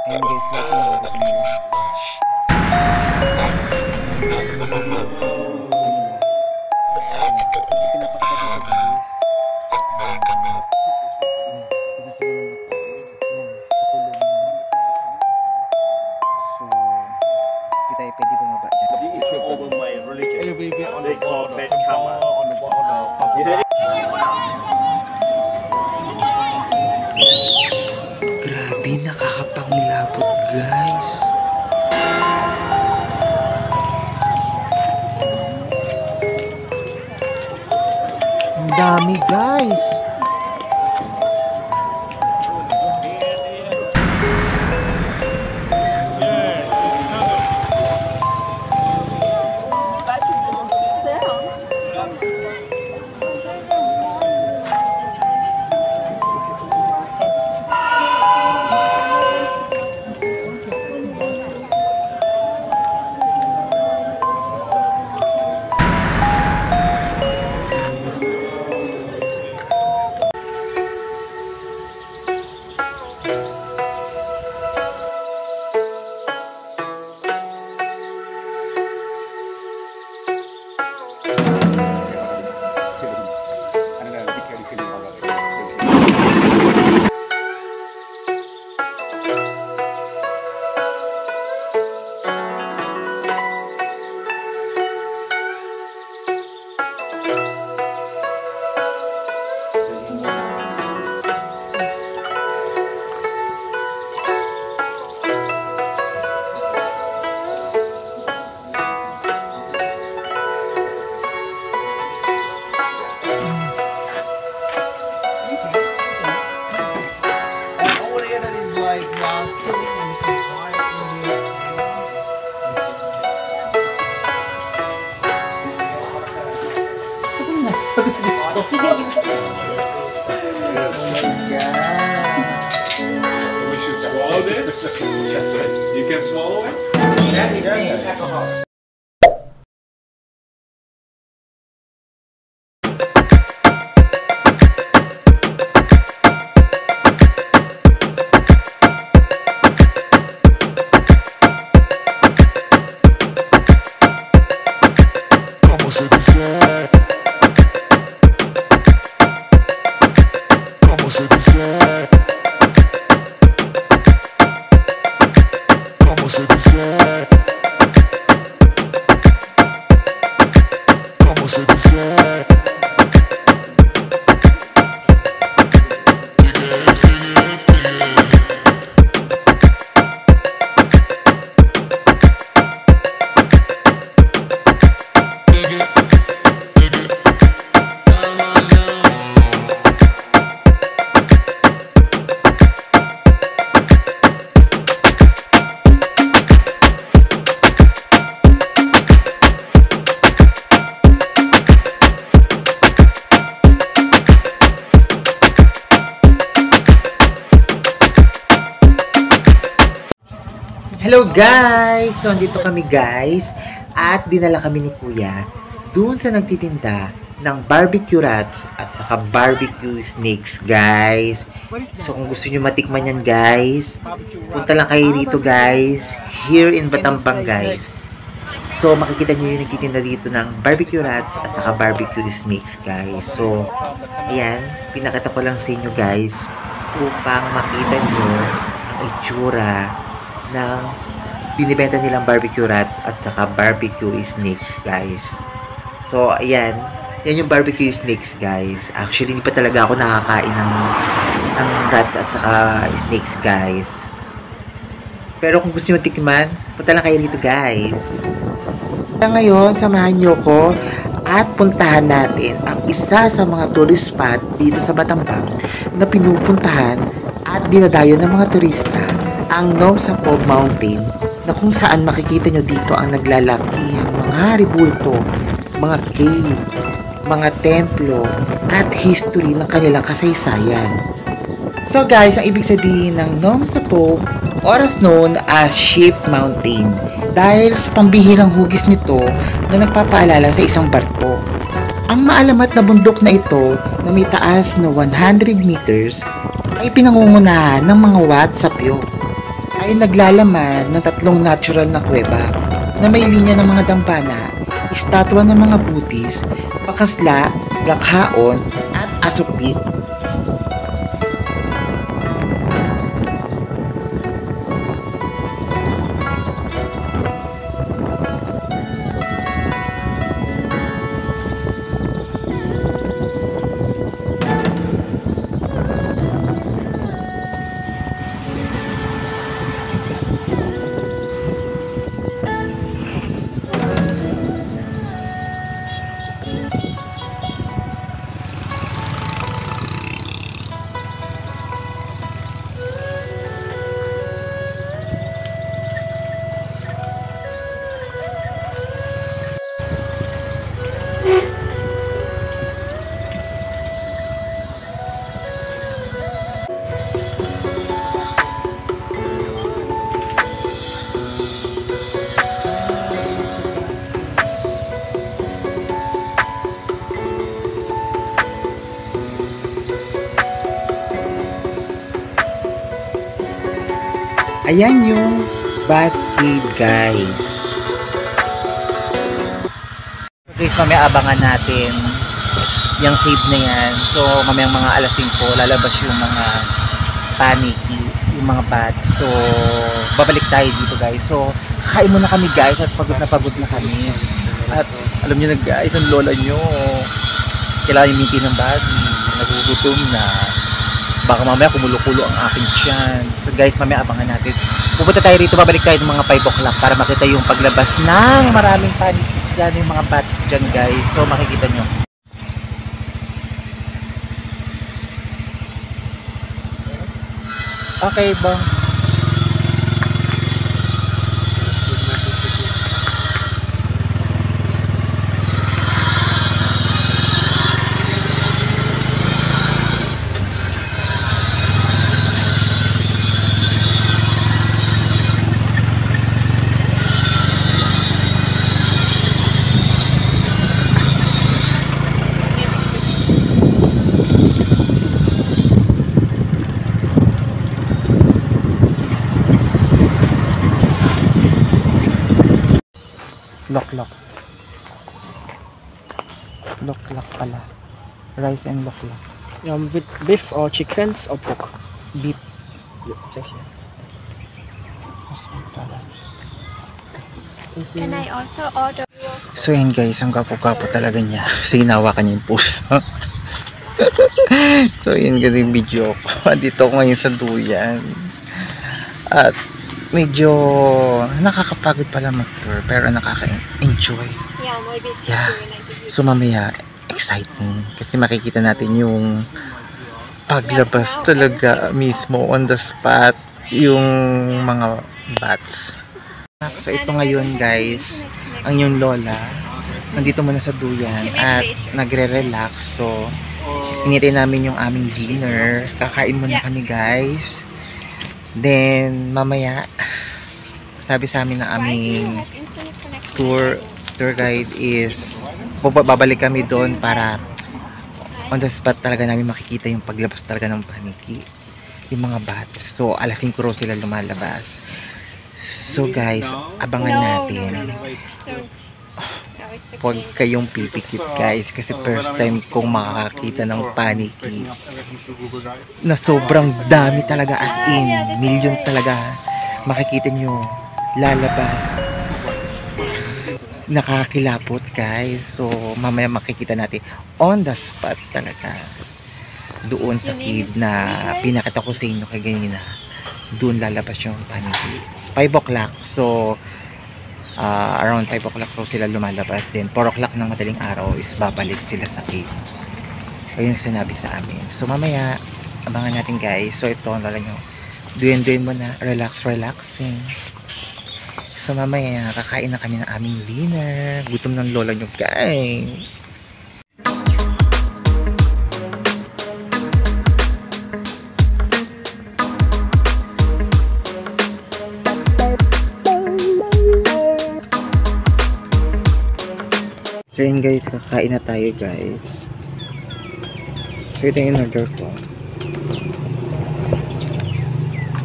Ayun guys, lahat ng mga nila. Grabe, nakakapangilabot guys. Ang dami guys. We should swallow this? You can swallow it? Hello guys! So, andito kami guys at dinala kami ni Kuya dun sa nagtitinda ng barbecue rats at saka barbecue snakes guys. So, kung gusto nyo matikman yan guys, punta lang kayo dito guys, here in Battambang guys. So, makikita nyo yung nagtitinda dito ng barbecue rats at saka barbecue snakes guys. So, ayan, pinakita ko lang sa inyo guys upang makita nyo ang itsura ng binibenta nilang barbecue rats at saka barbecue snakes guys. So ayan, yan yung barbecue snakes guys. Actually hindi pa talaga ako nakakain ng rats at saka snakes guys. Pero kung gusto nyo tikman, punta lang kayo dito guys. Ngayon, samahan nyo ko at puntahan natin ang isa sa mga tourist spot dito sa Battambang na pinupuntahan at dinadayo ng mga turista, ang Nom Sapog Mountain, na kung saan makikita nyo dito ang naglalakihang mga ribulto, mga cave, mga templo, at history ng kanilang kasaysayan. So guys, ang ibig sabihin ng Nom Sapog, oras known as Sheep Mountain, dahil sa pambihirang hugis nito na nagpapaalala sa isang barko. Ang maalamat na bundok na ito na may taas na 100 meters ay pinangungunahan ng mga Wat Sapyo. Ay ay naglalaman ng 3 natural na kuweba na may linya ng mga dampana, estatwa ng mga butis, pakasla, lakhaon, at asupit. Ayan yung Bat Cave, guys. Guys, mamaya abangan natin yung cave na yan. So, mamayang mga alas 5, lalabas yung mga paniki, yung mga bats. So, babalik tayo dito, guys. So, kain muna kami, guys, at pagod na kami. At alam nyo na, guys, ang lola nyo, kailangan yung meeting ng body. Nagugutom na. Baka mamaya kumulo-kulo ang aking tiyan. So guys, mamaya abangan natin. Pupunta tayo rito, babalik tayo ng mga 5 o'clock para makita yung paglabas ng maraming panik. Yan yung mga bats dyan, guys. So makikita nyo. Okay, bang. Loklok. Loklok pala. Rice and loklok. With beef or chickens or pork? Beef. Check here. Can I also order? So yun, guys, ang gapo-gapo talaga niya. Kasi hinawakan niya yung puso. So yun, kasi yung video ko. Dito ako ngayon sa duyan. At medyo nakakapagod pala mag-tour, pero nakaka-enjoy. Yeah, maybe it's Yeah. So mamaya, exciting. Kasi makikita natin yung paglabas talaga mismo on the spot yung mga bats. So ito ngayon, guys, ang yung lola nandito muna sa duyan at nagre-relax. So hinintay namin yung aming dinner. Kakain muna kami, guys. Then mamaya sabi sa amin na aming tour guide is babalik kami doon para on the spot talaga namin makikita yung paglabas talaga ng paniki, yung mga bats. So alas 5 raw sila lumalabas. So guys, abangan natin. Huwag kayong pipikit, guys, kasi first time kong makakakita ng paniki na sobrang dami talaga, as in million talaga. Makikita nyo lalabas, nakakilapot, guys. So mamaya makikita natin on the spot talaga doon sa cave na pinakita ko sa inyo kaganina. Doon lalabas yung paniki 5 o'clock. So around 5 o'clock sila lumalabas. Then 4 o'clock ng madaling araw is babalik sila sa cave. So yun sinabi sa amin. So mamaya abangan natin, guys. So ito ang lala nyo, duyan mo na, relaxing. So mamaya kakain na kami ng aming dinner. Gutom ng lola nyo, guys. So yun, guys, kakain na tayo, guys. So ito yung in-order ko.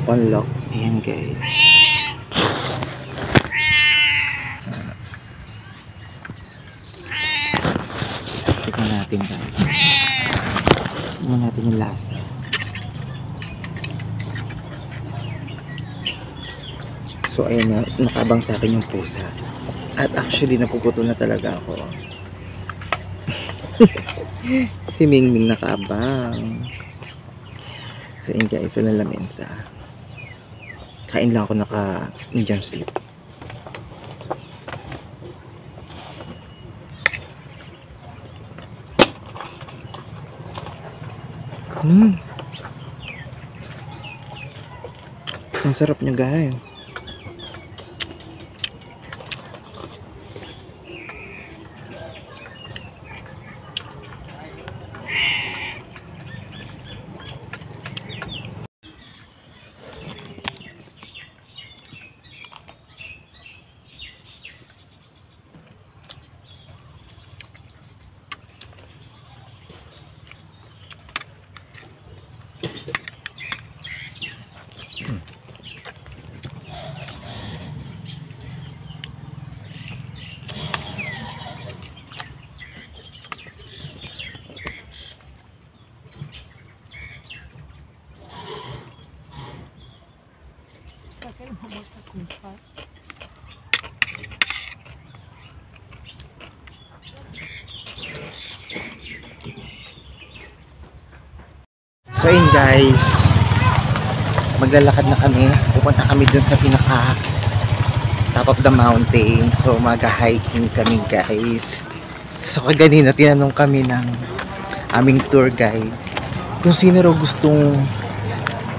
Panlok. Ayan guys. Tignan natin guys. Tignan natin yung lasa. So ayan na, nakabang sa akin yung pusa. At actually napuputo na talaga ako. Si Mingming nakabang. So ayan guys, wala lamesa. Kain lang ako naka Indian sleep. Ang sarap niya guys. So yun guys, maglalakad na kami. Pupunta kami dun sa pinaka top of the mountain. So mag-hiking kami guys. So kaganina tinanong kami ng aming tour guide kung sino raw gustong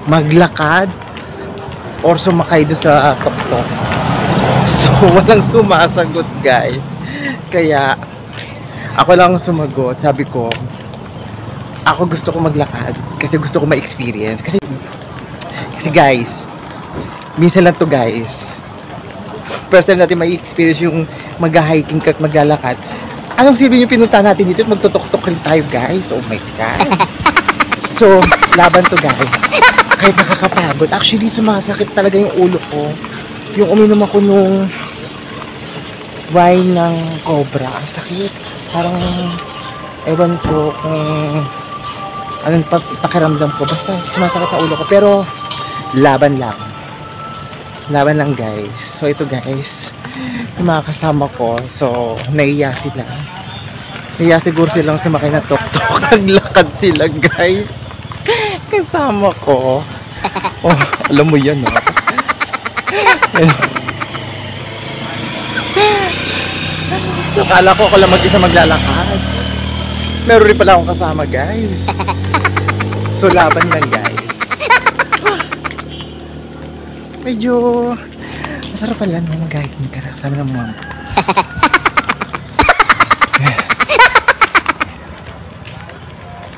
maglakad or sumakay doon sa tuktok. So walang sumasagot guys. Kaya ako lang sumagot. Sabi ko, ako gusto ko maglakad kasi gusto ko ma-experience. Kasi guys, minsan lang to guys. First time natin ma-experience yung mag-hiking at maglalakad. Anong silbi yung pinunta natin dito? Magtutok-tok rin tayo guys. Oh my God. So, laban to guys. Kahit nakakapagod. Actually, sumasakit talaga yung ulo ko. Yung uminom ako nung wine ng cobra. Ang sakit. Parang, ewan ko kung anong pakiramdam ko. Basta sumasakit ang ulo ko. Pero, laban lang. Laban lang guys. So, ito guys. Yung mga kasama ko. So, naiya sila. Naiya siguro silang sumakay na tok-tok. Naglakad sila guys. Kasama ko. Oh, alam mo yan, oh. Akala ko ako lang mag-isa maglalakad. Meron rin pala akong kasama, guys. So, laban lang, guys. Medyo masarap pala nung mag-hiking ka na. Kasama ng mga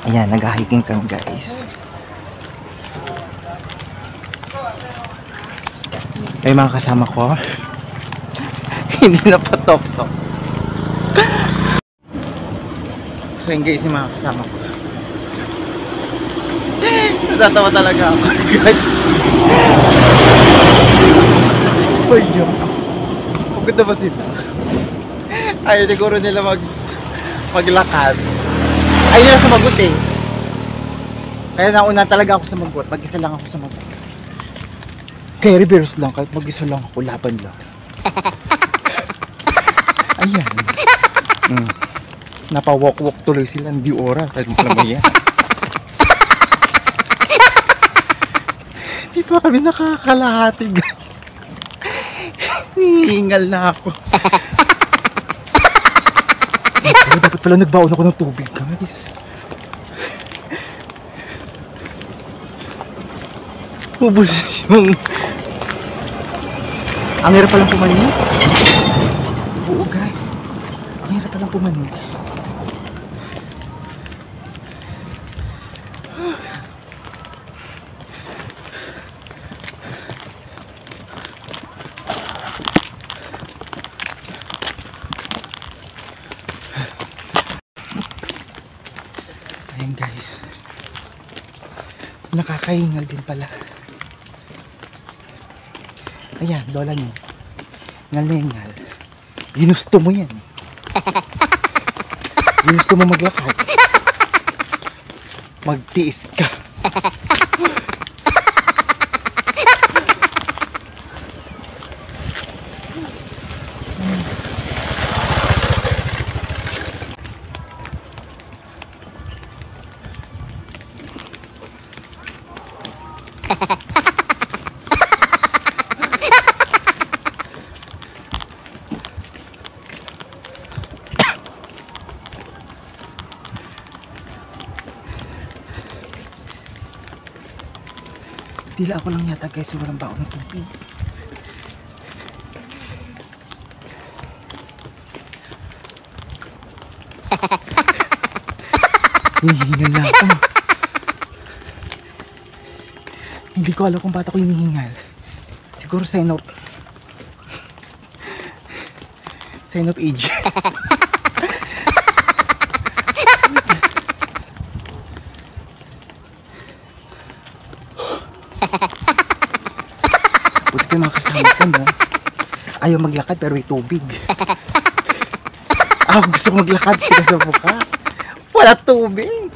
ayan, nag-hiking kang guys. Ay mga kasama ko. Hindi na patok-tok. So yun guys, yung mga kasama ko. Natatawa talaga ako. God. Ay yun. Pagod ba sila? Ayaw siguro nila maglakad. Ayaw nila sumagot eh. Kaya nauna talaga ako sumagot. Mag-isa lang ako sumagot. Kaya reverse lang. Kahit mag-isa lang ako, laban lang. Ayan. Napawalk-walk tuloy sila. Hindi oras. Alam mo yan. Hindi pa kami nakakalahati guys. Hihingal na ako. Dapat pala nagbaon ako ng tubig guys. Ubus yung... Ang hirap palang pumanig. Oo guys. Ang hirap palang pumanig. Ayan guys. Nakakahingal din pala. Ayan, lola niyo. Ngalingal. Ginusto mo yan. Ginusto mo maglakad. Magtiis ka. Tila ako lang yata guys, walang baon ng tubig. Hinihingal na ako. Hindi ko alam kung ba't ako hinihingal. Siguro sign of age. Buti ko yung mga kasama ko, no? Ayaw maglakad pero may tubig. Gusto ko maglakad tigas sa mukha. Wala tubig.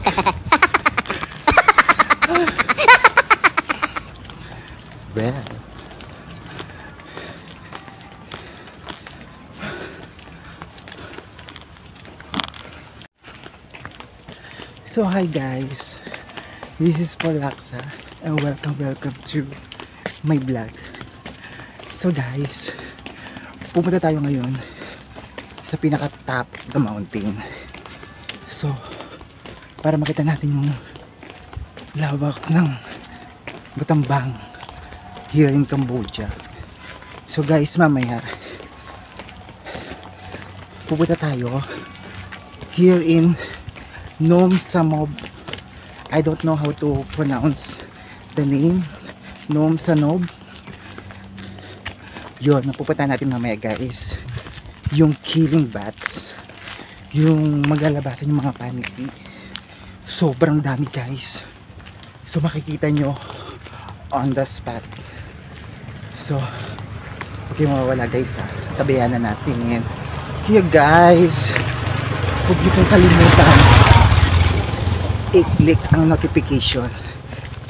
Well. So hi guys. This is Polaksa and welcome to my vlog. So guys, pupunta tayo ngayon sa pinaka-top of the mountain. So, para makita natin yung lawak ng Battambang here in Cambodia. So guys, mamaya pupunta tayo here in Nom Samob. I don't know how to pronounce the name. Nom Sanob. Yun, napupunta natin mamaya guys. Yung killing bats. Yung maglalabasan yung mga paniki. Sobrang dami guys. So makikita nyo on the spot. So, okay mawawala guys ha. Tabayan na natin. Kaya guys, huwag niyo pong kalimutan i-click ang notification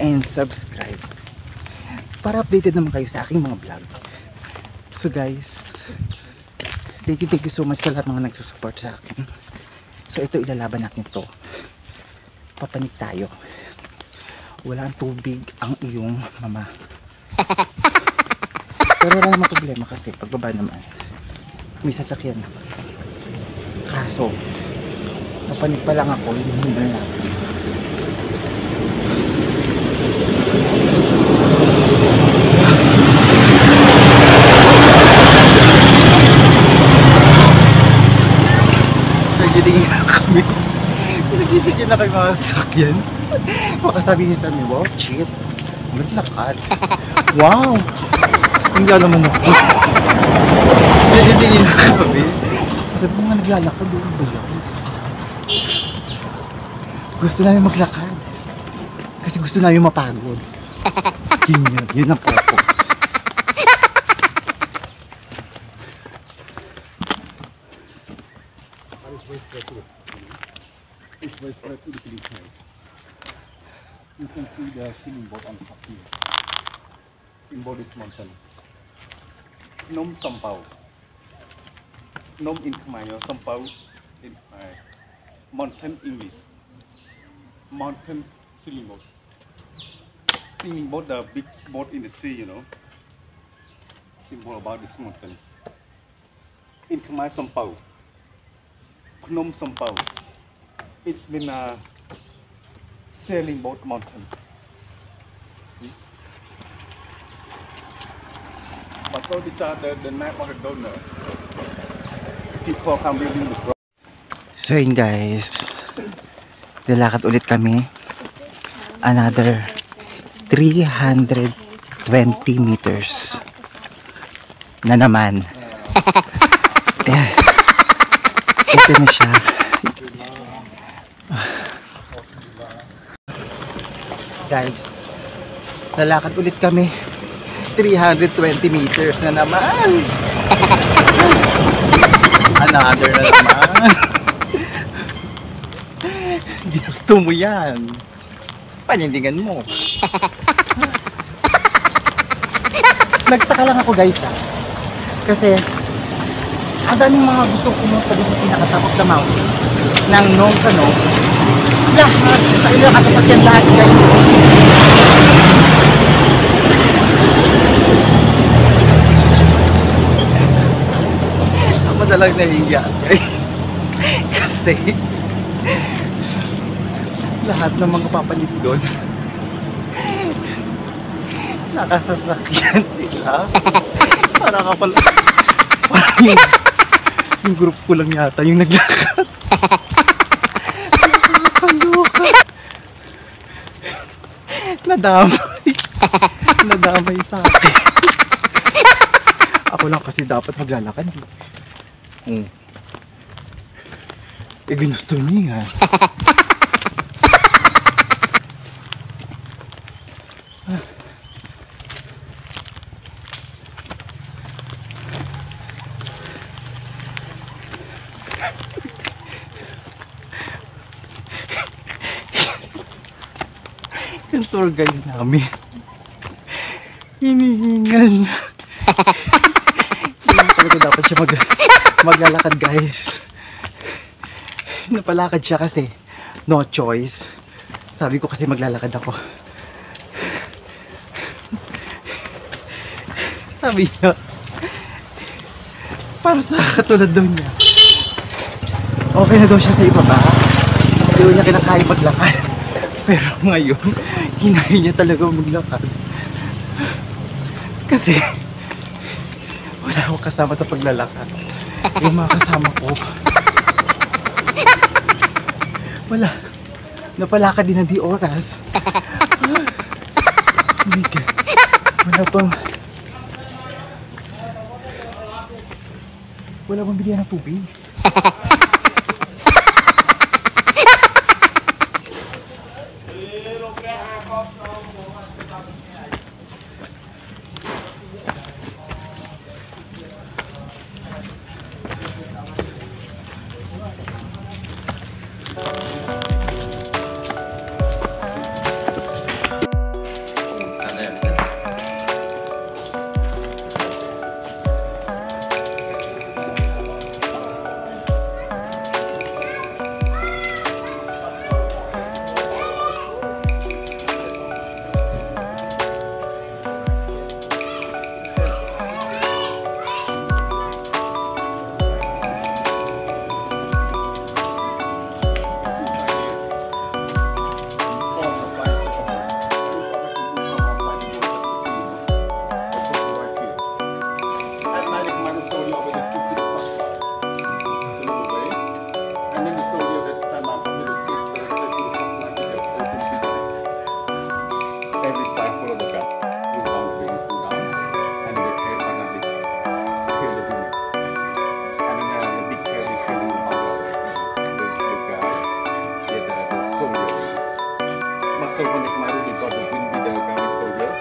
and subscribe para updated naman kayo sa aking mga vlog. So guys, thank you so much sa lahat mga nagsusupport sa akin. So ito, ilalaban natin to. Papanik tayo. Walang tubig ang iyong mama. Pero wala naman problema kasi pagbaba naman may sasakyan. Kaso papanik pa lang ako, hinihingal na ako. Nagditingin na kami. Nagditingin na kayo mga sasakyan. Baka sabihin sa amin, wow, cheap. Maglakad. Wow! Hindi naman ako. Nagditingin na kami. Sabi mo nga naglalakad, doon ba yun? Gusto namin maglakad. Kasi gusto namin mapagod. Yun ang purpose. It's very strategically placed. You can see the killing boat on top here. Symbol is mountain. Nom Sampao. Nom in Khmer, Sampao in mountain English. Mountain sailing boat. Sailing boat, the big boat in the sea, you know. Symbol about this mountain. In Khmer, Sampao. Nom Sampao. It's been a sailing boat mountain. See? But so these are the map of the donor. People come building the road. So yun guys, lalakad ulit kami. Another 320 meters na naman. Ayan. Ito na siya. Guys, lalakad ulit kami 320 meters na naman. Another na naman. Ginusto mo yan. Panindigan mo. Nagtaka lang ako guys ha. Kasi ang daming mga gustong pumunta doon sa pinaka-top of the mountain ng Nong sa Nong. Lahat, tayo lang kasasakyan lahat guys. Ako talagang nahiya guys. Kasi lahat ng mga papalit doon nakasasakyan sila. Parang yung group ko lang yata yung naglakad. Nakakaloka. Nadamay sa akin. Ako lang kasi dapat maglalakad. Ginusto niya. Yung tour guide namin hinihingal na. Hindi talaga dapat siya maglalakad guys. Napalakad siya kasi no choice. Sabi ko kasi maglalakad ako. Sabi niya para sa katulad daw niya okay na daw siya sa ibaba. Hindi niya kinakaya maglakad. Pero ngayon, hinay niya talaga maglakad. Kasi wala akong kasama sa paglalakad. Yung mga kasama ko wala. Napalakad din na di oras. Oh my God. Wala pang bilihan ng tubig. So when it might have got the wind with the garment soldier,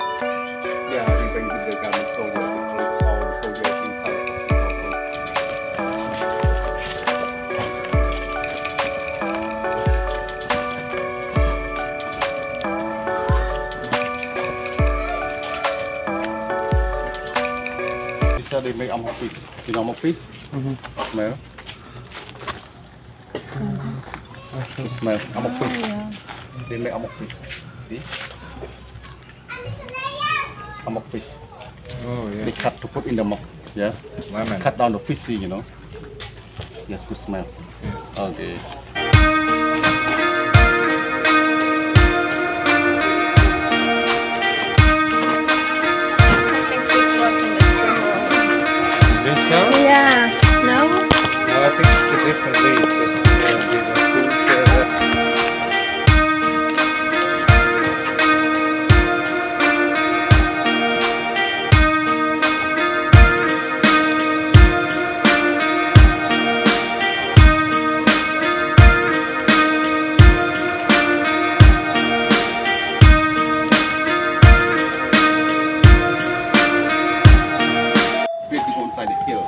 yeah, we went with the garment soldier to take all the soldiers inside the hospital. This is how they make amok fish. You know amok fish? Smell. Smell amok fish. They make amok fish. See? Amok fish. Oh, yeah. They cut to put in the mouth. Yes. Lemon. Cut down the fishy, you know. Yes, good smell. Okay. I think this was in the store. This sound? Yeah. No? No, I think it's a different way. It's just, inside the hill.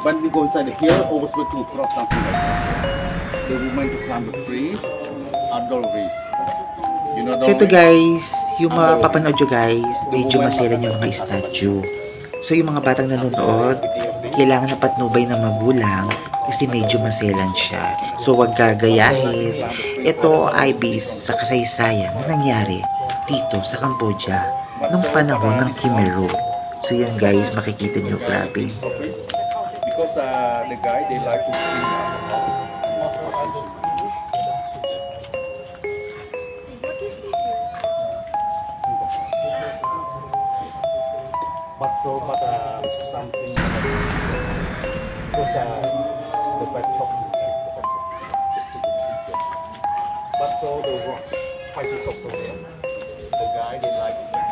When we go inside the hill, always we to cross something like that. The women to climb the trees, outdoor race. You know, So ito guys, yung mapapanood nyo guys, medyo maselan yung mga statue. So yung mga batang nanonood, kailangan na patnubay ng magulang kasi medyo maselan siya. So wag gagayahin. Ito ay based sa kasaysayan na nangyari dito sa Cambodia nung panahon ng Khmer Rouge. So yan guys, makikita nyo, grabe. Because the guy, they like to drink alcohol. But something because the back top. But so the fighting top so there. The guy, they like to drink.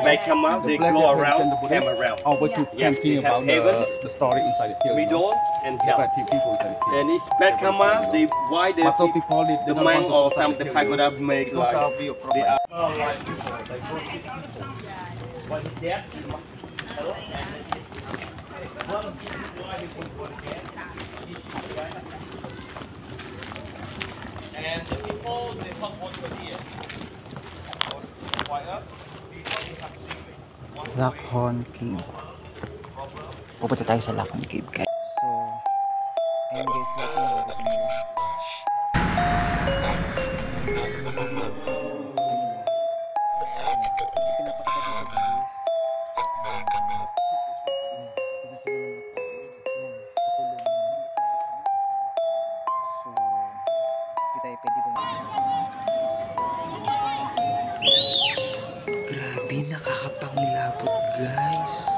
They come out, they go around, come around. Over to thinking about the story inside the hill. Middle and hell. People inside the hill. And it's bad karma, they why the But some people the man or some the pagoda make like they are and the people they come water here. Lakhon Cave. Pupunta tayo sa Lakhon Cave guys. So, ayun guys, natin nila. Grabe, nakakapangilabot guys.